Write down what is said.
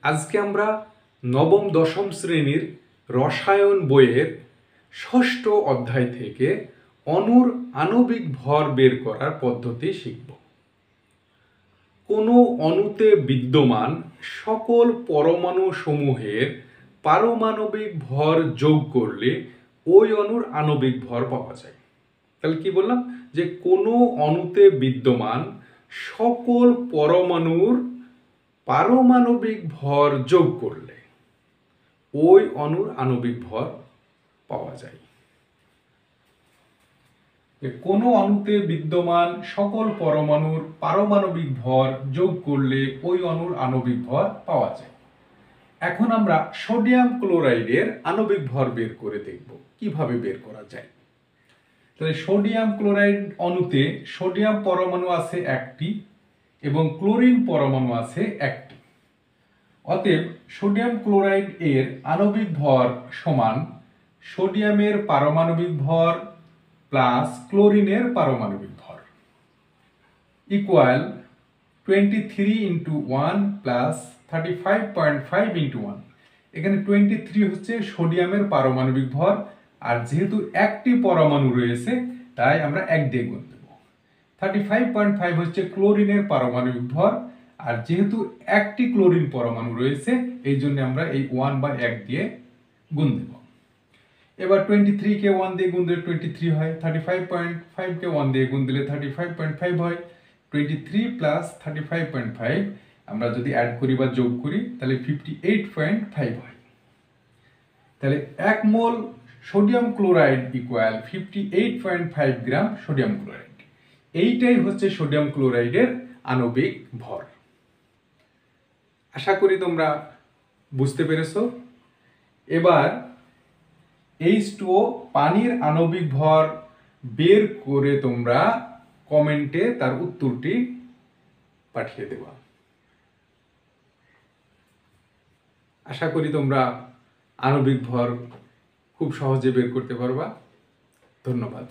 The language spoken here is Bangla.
আজকে আমরা নবম দশম শ্রেণীর রসায়ন বইয়ের ষষ্ঠ অধ্যায় থেকে অণুর আণবিক ভর বের করার পদ্ধতি শিখব। কোনো অণুতে বিদ্যমান সকল পরমাণু সমূহের পারমাণবিক ভর যোগ করলে ওই অণুর আণবিক ভর পাওয়া যায়। তাহলে কি বললাম, যে কোনো অণুতে বিদ্যমান সকল পরমাণুর পারমাণবিক ভর যোগ করলে ওই অণুর আণবিক ভর পাওয়া যায়। কোনো অণুতে বিদ্যমান সকল পরমাণুর পারমাণবিক ভর যোগ করলে ওই অণুর আণবিক ভর পাওয়া যায়। এখন আমরা সোডিয়াম ক্লোরাইডের আণবিক ভর বের করে দেখব কিভাবে বের করা যায়। তাহলে সোডিয়াম ক্লোরাইড অণুতে সোডিয়াম পরমাণু আছে একটি এবং ক্লোরিন পরমাণু আছে একটি। অতএব সোডিয়াম ক্লোরাইড এর আণবিক ভর সমান সোডিয়ামের পারমাণবিক ভর প্লাস ক্লোরিনের পারমাণবিক ভর ইকুয়াল 23 ইন্টু 1 প্লাস 35.5 ইন্টু 1। এখানে 23 হচ্ছে সোডিয়ামের পারমাণবিক ভর, আর যেহেতু একটি পরমাণু রয়েছে তাই আমরা 1 দিয়ে গুণ দেব। 35.5 হচ্ছে ক্লোরিনের পারমাণবিক ভর, আর যেহেতু একটি ক্লোরিন পরমাণু রয়েছে এই জন্য আমরা এই 1 বা 1 দিয়ে গুণ দেব। এবার 23 কে 1 দিয়ে গুণ দিলে 23 হয়, 35.5 কে 1 দিয়ে গুণ দিলে 35.5 হয়। 23 প্লাস 35.5 আমরা যদি অ্যাড করি বা যোগ করি তাহলে 58.5 হয়। তাহলে 1 মোল sodium chloride equal 58.5 gram sodium chloride. এইটাই হচ্ছে সোডিয়াম ক্লোরাইডের আণবিক ভর। আশা করি তোমরা বুঝতে পেরেছো। এবার H2O পানির আণবিক ভর বের করে তোমরা কমেন্টে তার উত্তরটি পাঠিয়ে দেবা। আশা করি তোমরা আণবিক ভর খুব সহজে বের করতে পারবা। ধন্যবাদ।